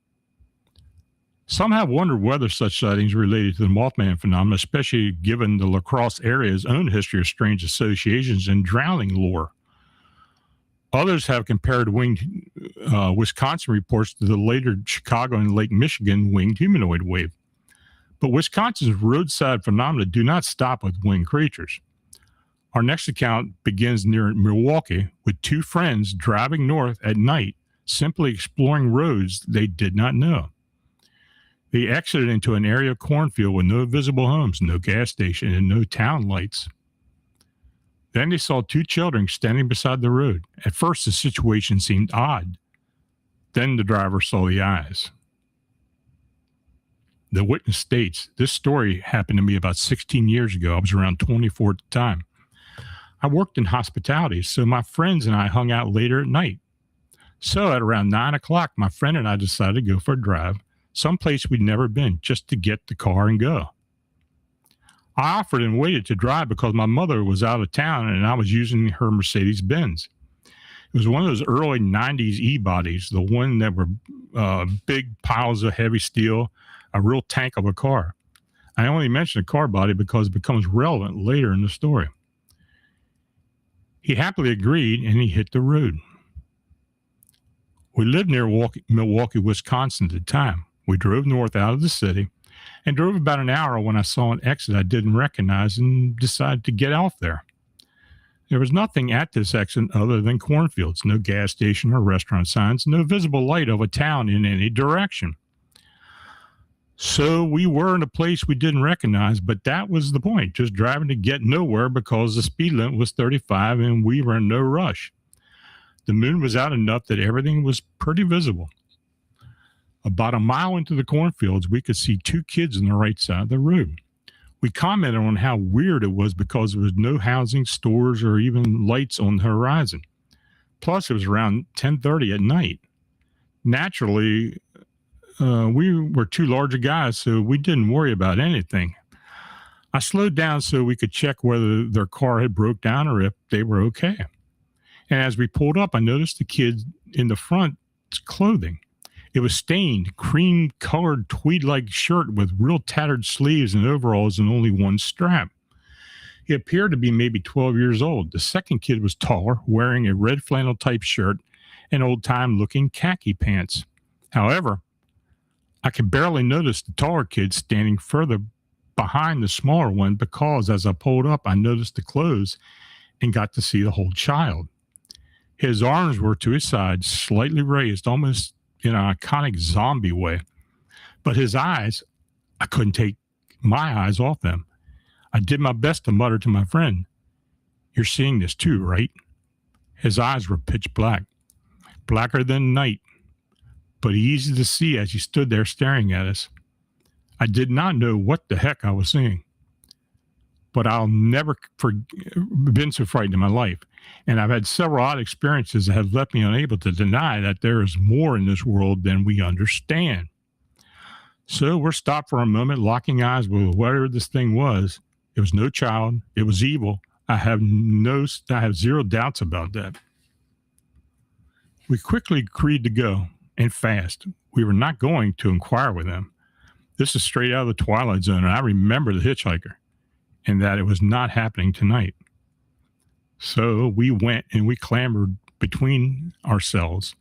Some have wondered whether such sightings are related to the Mothman phenomenon, especially given the La Crosse area's own history of strange associations and drowning lore. Others have compared winged Wisconsin reports to the later Chicago and Lake Michigan winged humanoid wave. But Wisconsin's roadside phenomena do not stop with winged creatures. Our next account begins near Milwaukee with two friends driving north at night, simply exploring roads they did not know. They exited into an area of cornfield with no visible homes, no gas station, and no town lights. Then they saw two children standing beside the road. At first, the situation seemed odd. Then the driver saw the eyes. The witness states, "This story happened to me about 16 years ago. I was around 24 at the time. I worked in hospitality, so my friends and I hung out later at night. So at around 9 o'clock, my friend and I decided to go for a drive, someplace we'd never been, just to get the car and go. I offered and waited to drive because my mother was out of town and I was using her Mercedes Benz. It was one of those early 90s E-bodies, the one that were big piles of heavy steel, a real tank of a car. I only mention the car body because it becomes relevant later in the story. He happily agreed and he hit the road. We lived near Milwaukee, Wisconsin at the time. We drove north out of the city and drove about an hour when I saw an exit I didn't recognize and decided to get off there. There was nothing at this exit other than cornfields, no gas station or restaurant signs, no visible light of a town in any direction. So we were in a place we didn't recognize, but that was the point, just driving to get nowhere because the speed limit was 35 and we were in no rush. The moon was out enough that everything was pretty visible. About a mile into the cornfields, we could see two kids on the right side of the road. We commented on how weird it was because there was no housing, stores, or even lights on the horizon. Plus, it was around 10:30 at night. Naturally, we were too large a guys, so we didn't worry about anything. I slowed down so we could check whether their car had broke down or if they were okay. And as we pulled up, I noticed the kid in the front's clothing. It was stained, cream-colored tweed-like shirt with real tattered sleeves and overalls and only one strap. He appeared to be maybe 12 years old. The second kid was taller, wearing a red flannel-type shirt and old-time-looking khaki pants. However, I could barely notice the taller kid standing further behind the smaller one because as I pulled up, I noticed the clothes and got to see the whole child. His arms were to his sides, slightly raised, almost in an iconic zombie way. But his eyes, I couldn't take my eyes off them. I did my best to mutter to my friend, "You're seeing this too, right?" His eyes were pitch black, blacker than night, but easy to see as he stood there staring at us. I did not know what the heck I was seeing, but I'll never been so frightened in my life. And I've had several odd experiences that have left me unable to deny that there is more in this world than we understand. So we're stopped for a moment, locking eyes with whatever this thing was. It was no child. It was evil. I have zero doubts about that. We quickly agreed to go, and fast. We were not going to inquire with them. This is straight out of the Twilight Zone, and I remember the hitchhiker, and that it was not happening tonight. So we went and we clamored between ourselves.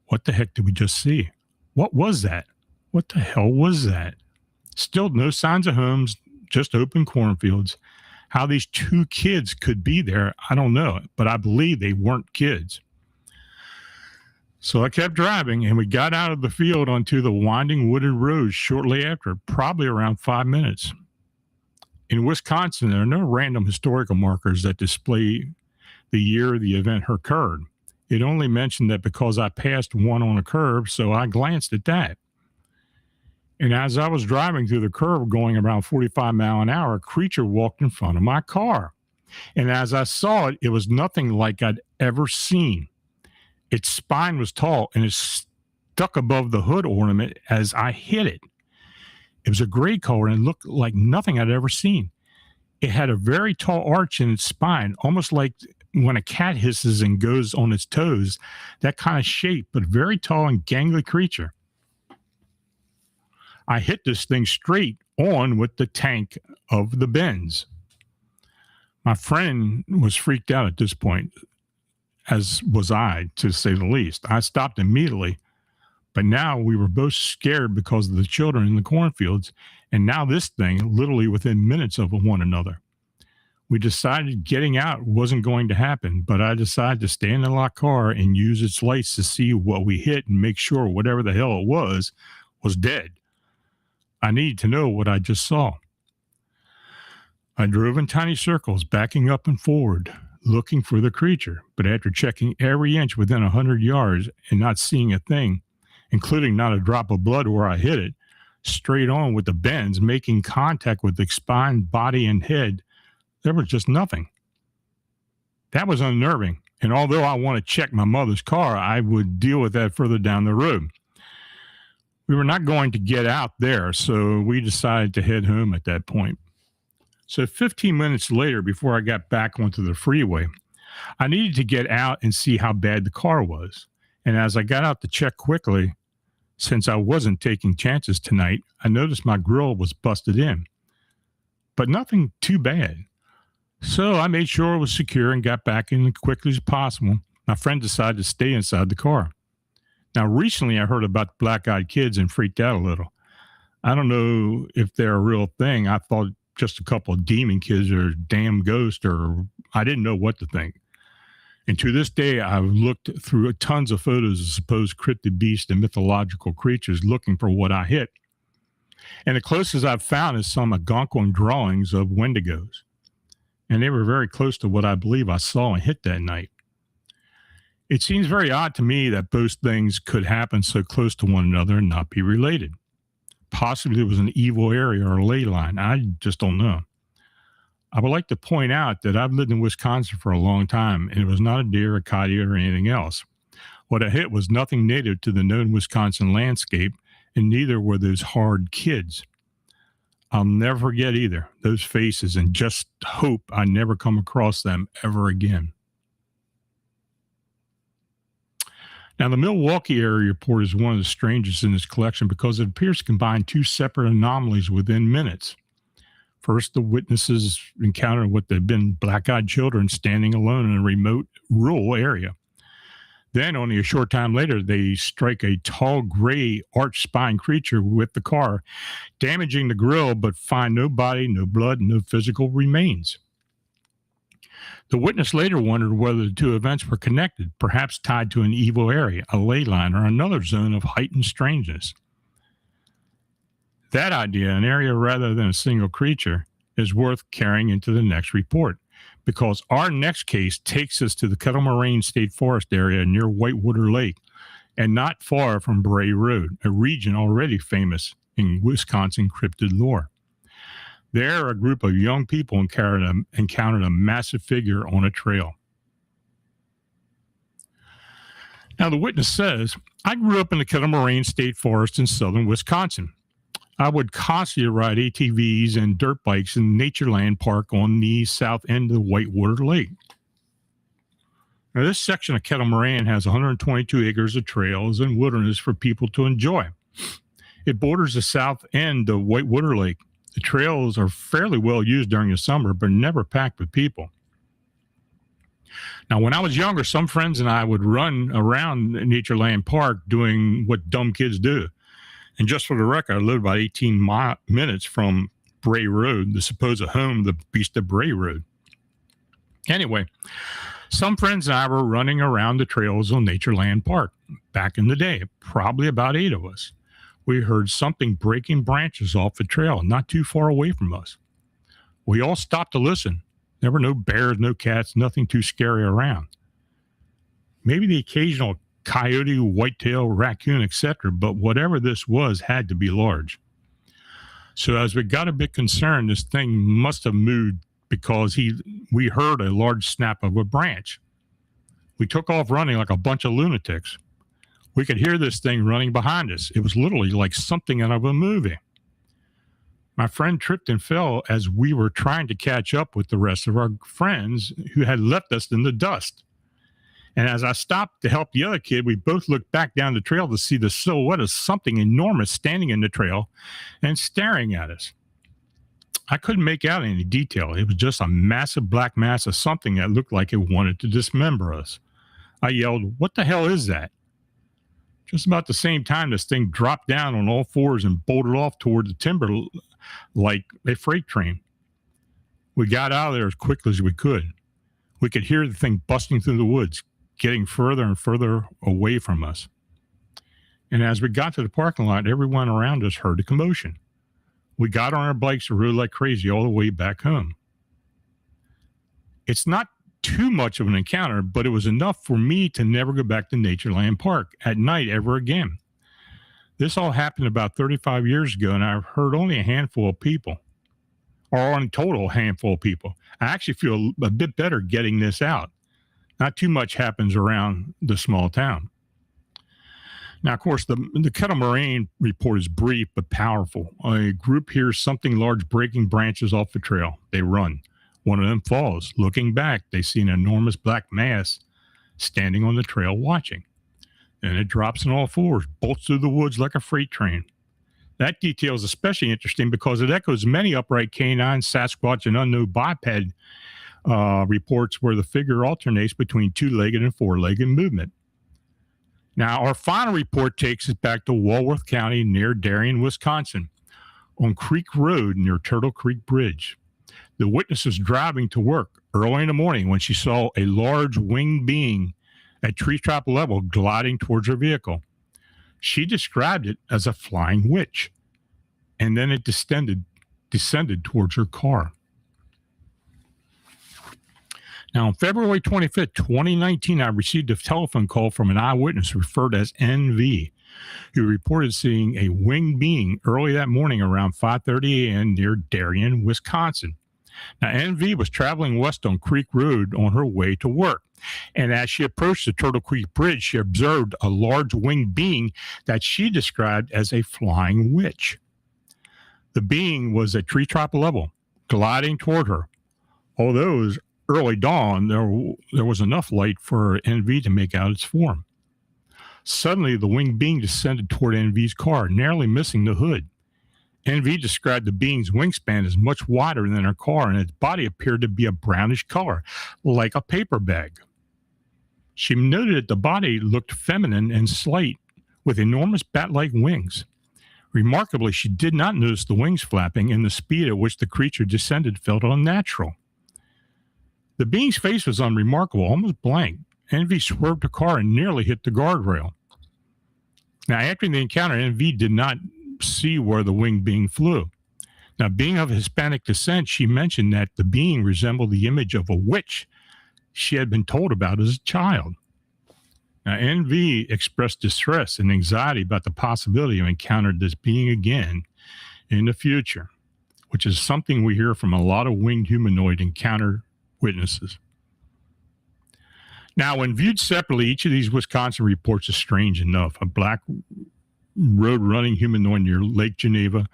What the heck did we just see? What was that? What the hell was that? Still no signs of homes, just open cornfields. How these two kids could be there, I don't know, but I believe they weren't kids. So I kept driving, and we got out of the field onto the winding wooded road shortly after, probably around 5 minutes. In Wisconsin, there are no random historical markers that display the year the event occurred. It only mentioned that because I passed one on a curve, so I glanced at that. And as I was driving through the curve going around 45 miles an hour, a creature walked in front of my car. And as I saw it, it was nothing like I'd ever seen. Its spine was tall and it stuck above the hood ornament as I hit it. It was a gray color and looked like nothing I'd ever seen. It had a very tall arch in its spine, almost like when a cat hisses and goes on its toes, that kind of shape, but very tall and gangly creature. I hit this thing straight on with the tank of the Benz. My friend was freaked out at this point, as was I, to say the least. I stopped immediately. But now we were both scared because of the children in the cornfields, and now this thing, literally within minutes of one another. We decided getting out wasn't going to happen, but I decided to stay in the locked car and use its lights to see what we hit and make sure whatever the hell it was dead. I needed to know what I just saw. I drove in tiny circles, backing up and forward, looking for the creature, but after checking every inch within 100 yards and not seeing a thing, including not a drop of blood where I hit it, straight on with the Benz, making contact with the spine, body, and head, there was just nothing. That was unnerving, and although I want to check my mother's car, I would deal with that further down the road. We were not going to get out there, so we decided to head home at that point. So 15 minutes later, before I got back onto the freeway, I needed to get out and see how bad the car was. And as I got out to check quickly, since I wasn't taking chances tonight, I noticed my grill was busted in, but nothing too bad. So I made sure it was secure and got back in as quickly as possible. My friend decided to stay inside the car. Now, recently I heard about black-eyed kids and freaked out a little. I don't know if they're a real thing. I thought just a couple of demon kids or damn ghosts, or I didn't know what to think. And to this day, I've looked through tons of photos of supposed cryptid beasts and mythological creatures looking for what I hit. And the closest I've found is some Algonquin drawings of wendigos. And they were very close to what I believe I saw and hit that night. It seems very odd to me that both things could happen so close to one another and not be related. Possibly it was an evil area or a ley line. I just don't know. I would like to point out that I've lived in Wisconsin for a long time, and it was not a deer, a coyote, or anything else. What I hit was nothing native to the known Wisconsin landscape, and neither were those hard kids. I'll never forget either those faces, and just hope I never come across them ever again. Now, the Milwaukee area report is one of the strangest in this collection because it appears to combine two separate anomalies within minutes. First, the witnesses encountered what had been black-eyed children standing alone in a remote rural area. Then, only a short time later, they strike a tall, gray, arch-spine creature with the car, damaging the grill, but find no body, no blood, no physical remains. The witness later wondered whether the two events were connected, perhaps tied to an evil area, a ley line, or another zone of heightened strangeness. That idea, an area rather than a single creature, is worth carrying into the next report, because our next case takes us to the Kettle Moraine State Forest area near Whitewater Lake, and not far from Bray Road, a region already famous in Wisconsin cryptid lore. There, a group of young people encountered a massive figure on a trail. Now, the witness says, I grew up in the Kettle Moraine State Forest in southern Wisconsin. I would constantly ride ATVs and dirt bikes in Natureland Park on the south end of the Whitewater Lake. Now, this section of Kettle Moraine has 122 acres of trails and wilderness for people to enjoy. It borders the south end of Whitewater Lake. The trails are fairly well used during the summer, but never packed with people. Now, when I was younger, some friends and I would run around Natureland Park doing what dumb kids do. And just for the record, I lived about 18 minutes from Bray Road, the supposed home of the Beast of Bray Road. Anyway, some friends and I were running around the trails on Natureland Park back in the day, probably about 8 of us. We heard something breaking branches off the trail not too far away from us. We all stopped to listen. There were no bears, no cats, nothing too scary around. Maybe the occasional coyote, whitetail, raccoon, etc., but whatever this was had to be large. So as we got a bit concerned, this thing must have moved because we heard a large snap of a branch. We took off running like a bunch of lunatics. We could hear this thing running behind us. It was literally like something out of a movie. My friend tripped and fell as we were trying to catch up with the rest of our friends who had left us in the dust. And as I stopped to help the other kid, we both looked back down the trail to see the silhouette of something enormous standing in the trail and staring at us. I couldn't make out any detail. It was just a massive black mass of something that looked like it wanted to dismember us. I yelled, "What the hell is that?" Just about the same time, this thing dropped down on all fours and bolted off toward the timber like a freight train. We got out of there as quickly as we could. We could hear the thing busting through the woods, getting further and further away from us. And as we got to the parking lot, everyone around us heard a commotion. We got on our bikes and rode like crazy all the way back home. It's not too much of an encounter, but it was enough for me to never go back to Natureland Park at night ever again. This all happened about 35 years ago, and I've heard only a handful of people, or in total, a handful of people. I actually feel a bit better getting this out. Not too much happens around the small town. Now, of course, the Kettle Moraine report is brief but powerful. A group hears something large breaking branches off the trail. They run. One of them falls. Looking back, they see an enormous black mass standing on the trail watching. And it drops on all fours, bolts through the woods like a freight train. That detail is especially interesting because it echoes many upright canine, Sasquatch, and unknown biped reports where the figure alternates between two-legged and four-legged movement. Now, our final report takes us back to Walworth County near Darien, Wisconsin, on Creek Road near Turtle Creek Bridge. The witness was driving to work early in the morning when she saw a large winged being at tree top level gliding towards her vehicle. She described it as a flying witch, and then it descended towards her car. Now, on February 25th, 2019, I received a telephone call from an eyewitness referred as NV, who reported seeing a winged being early that morning around 5:30 a.m. near Darien, Wisconsin. Now, NV was traveling west on Creek Road on her way to work, and as she approached the Turtle Creek Bridge, she observed a large winged being that she described as a flying witch. The being was at treetop level, gliding toward her. Although it was early dawn, there was enough light for NV to make out its form. Suddenly, the winged being descended toward NV's car, narrowly missing the hood. NV described the being's wingspan as much wider than her car, and its body appeared to be a brownish color, like a paper bag. She noted that the body looked feminine and slight, with enormous bat-like wings. Remarkably, she did not notice the wings flapping, and the speed at which the creature descended felt unnatural. The being's face was unremarkable, almost blank. NV swerved her car and nearly hit the guardrail. Now, after the encounter, NV did not see where the winged being flew. Now, being of Hispanic descent, she mentioned that the being resembled the image of a witch she had been told about as a child. Now, NV expressed distress and anxiety about the possibility of encountering this being again in the future, which is something we hear from a lot of winged humanoid encounter witnesses. Now, when viewed separately, each of these Wisconsin reports is strange enough. A black road-running humanoid near Lake Geneva,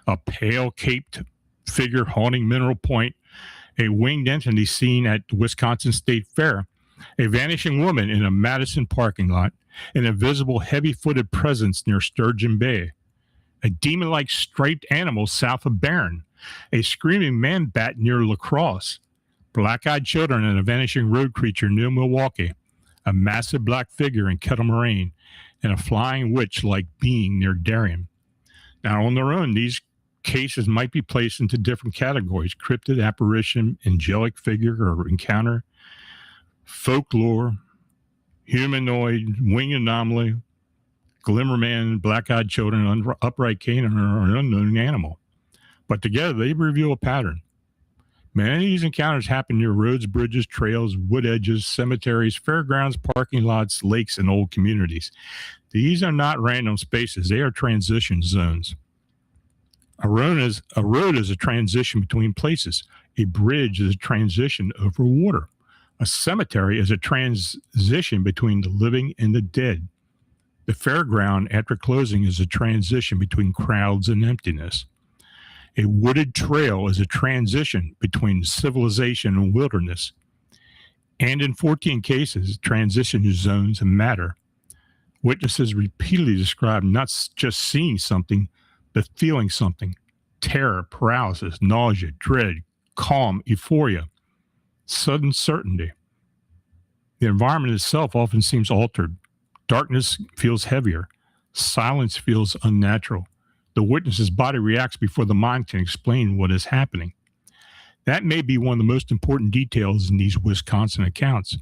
a pale caped figure haunting Mineral Point, a winged entity seen at the Wisconsin State Fair, a vanishing woman in a Madison parking lot, an invisible heavy-footed presence near Sturgeon Bay, a demon-like striped animal south of Barron, a screaming man-bat near La Crosse, black-eyed children and a vanishing road creature near Milwaukee, a massive black figure in Kettle Moraine, and a flying witch-like being near Darien. Now, on their own, these cases might be placed into different categories: cryptid, apparition, angelic figure or encounter, folklore, humanoid, winged anomaly, glimmerman, black-eyed children, upright canine, or an unknown animal. But together, they reveal a pattern. Many of these encounters happen near roads, bridges, trails, wood edges, cemeteries, fairgrounds, parking lots, lakes, and old communities. These are not random spaces. They are transition zones. A road is a transition between places. A bridge is a transition over water. A cemetery is a transition between the living and the dead. The fairground after closing is a transition between crowds and emptiness. A wooded trail is a transition between civilization and wilderness. And in 14 cases, transition zones matter. Witnesses repeatedly describe not just seeing something, but feeling something: terror, paralysis, nausea, dread, calm, euphoria, sudden certainty. The environment itself often seems altered. Darkness feels heavier. Silence feels unnatural. The witness's body reacts before the mind can explain what is happening. That may be one of the most important details in these Wisconsin accounts.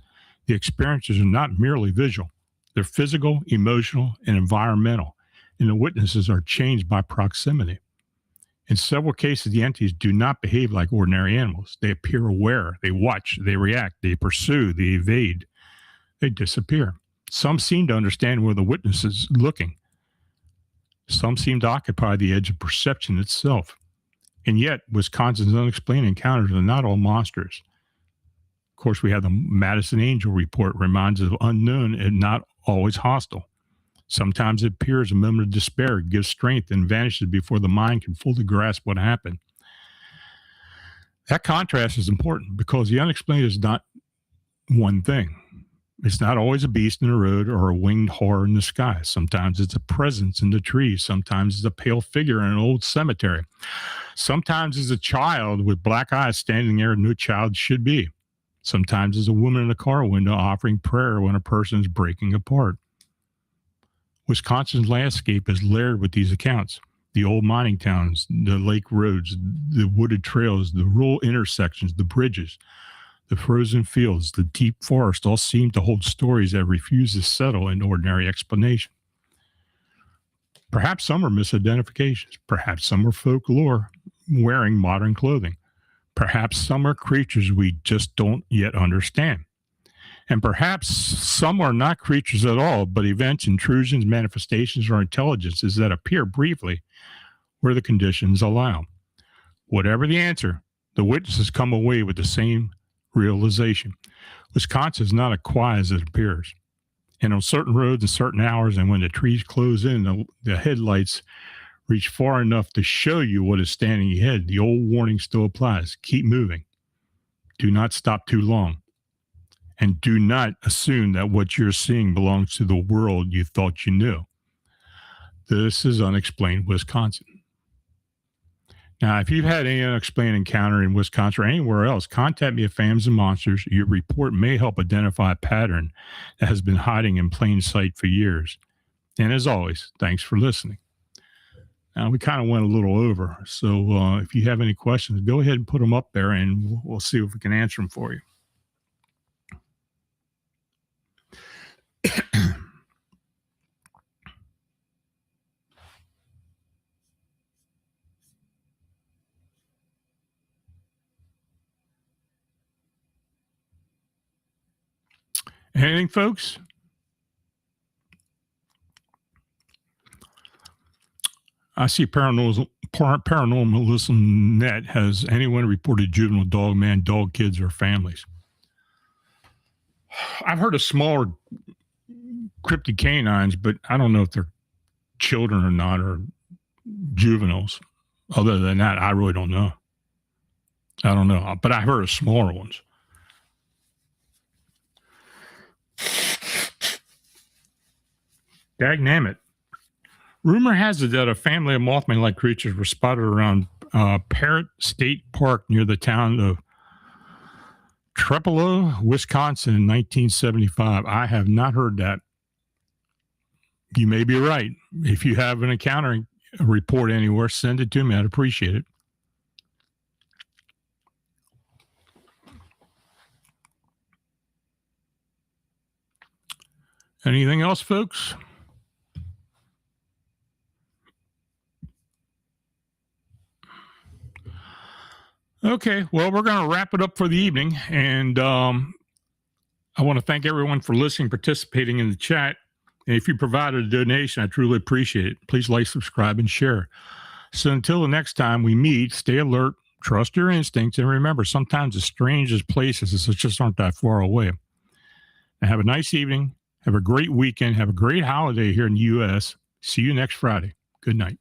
The experiences are not merely visual. They're physical, emotional, and environmental, and the witnesses are changed by proximity. In several cases, the entities do not behave like ordinary animals. They appear aware, they watch, they react, they pursue, they evade, they disappear. Some seem to understand where the witness is looking. Some seem to occupy the edge of perception itself. And yet, Wisconsin's unexplained encounters are not all monsters. Of course, we have the Madison Angel report, reminds us of unknown and not always hostile. Sometimes it appears a moment of despair, gives strength, and vanishes before the mind can fully grasp what happened. That contrast is important because the unexplained is not one thing. It's not always a beast in the road or a winged horror in the sky. Sometimes it's a presence in the trees. Sometimes it's a pale figure in an old cemetery. Sometimes it's a child with black eyes standing there no child should be. Sometimes it's a woman in a car window offering prayer when a person is breaking apart. Wisconsin's landscape is layered with these accounts. The old mining towns, the lake roads, the wooded trails, the rural intersections, the bridges, the frozen fields, the deep forest all seem to hold stories that refuse to settle in ordinary explanation. Perhaps some are misidentifications. Perhaps some are folklore wearing modern clothing. Perhaps some are creatures we just don't yet understand. And perhaps some are not creatures at all, but events, intrusions, manifestations, or intelligences that appear briefly where the conditions allow. Whatever the answer, the witnesses come away with the same realization. Wisconsin is not as quiet as it appears. And on certain roads and certain hours, and when the trees close in, the headlights reach far enough to show you what is standing ahead, the old warning still applies. Keep moving. Do not stop too long. And do not assume that what you're seeing belongs to the world you thought you knew. This is Unexplained Wisconsin. Now, if you've had any unexplained encounter in Wisconsin or anywhere else, contact me at Fams and Monsters. Your report may help identify a pattern that has been hiding in plain sight for years. And as always, thanks for listening. Now, we kind of went a little over. So if you have any questions, go ahead and put them up there and we'll see if we can answer them for you. Anything, folks? I see Paranormal.net. Has anyone reported juvenile dog man, dog kids, or families? I've heard of smaller cryptid canines, but I don't know if they're children or not, or juveniles. Other than that, I really don't know. I don't know, but I heard of smaller ones. Dagnammit. Rumor has it that a family of Mothman-like creatures were spotted around Parrott State Park near the town of Trepolo, Wisconsin in 1975. I have not heard that. You may be right. If you have an encounter report anywhere, send it to me. I'd appreciate it. Anything else, folks? Okay, well, we're going to wrap it up for the evening. And I want to thank everyone for listening, participating in the chat. And if you provided a donation, I truly appreciate it. Please like, subscribe, and share. So until the next time we meet, stay alert, trust your instincts, and remember, sometimes the strangest places just aren't that far away. And have a nice evening. Have a great weekend. Have a great holiday here in the U.S. See you next Friday. Good night.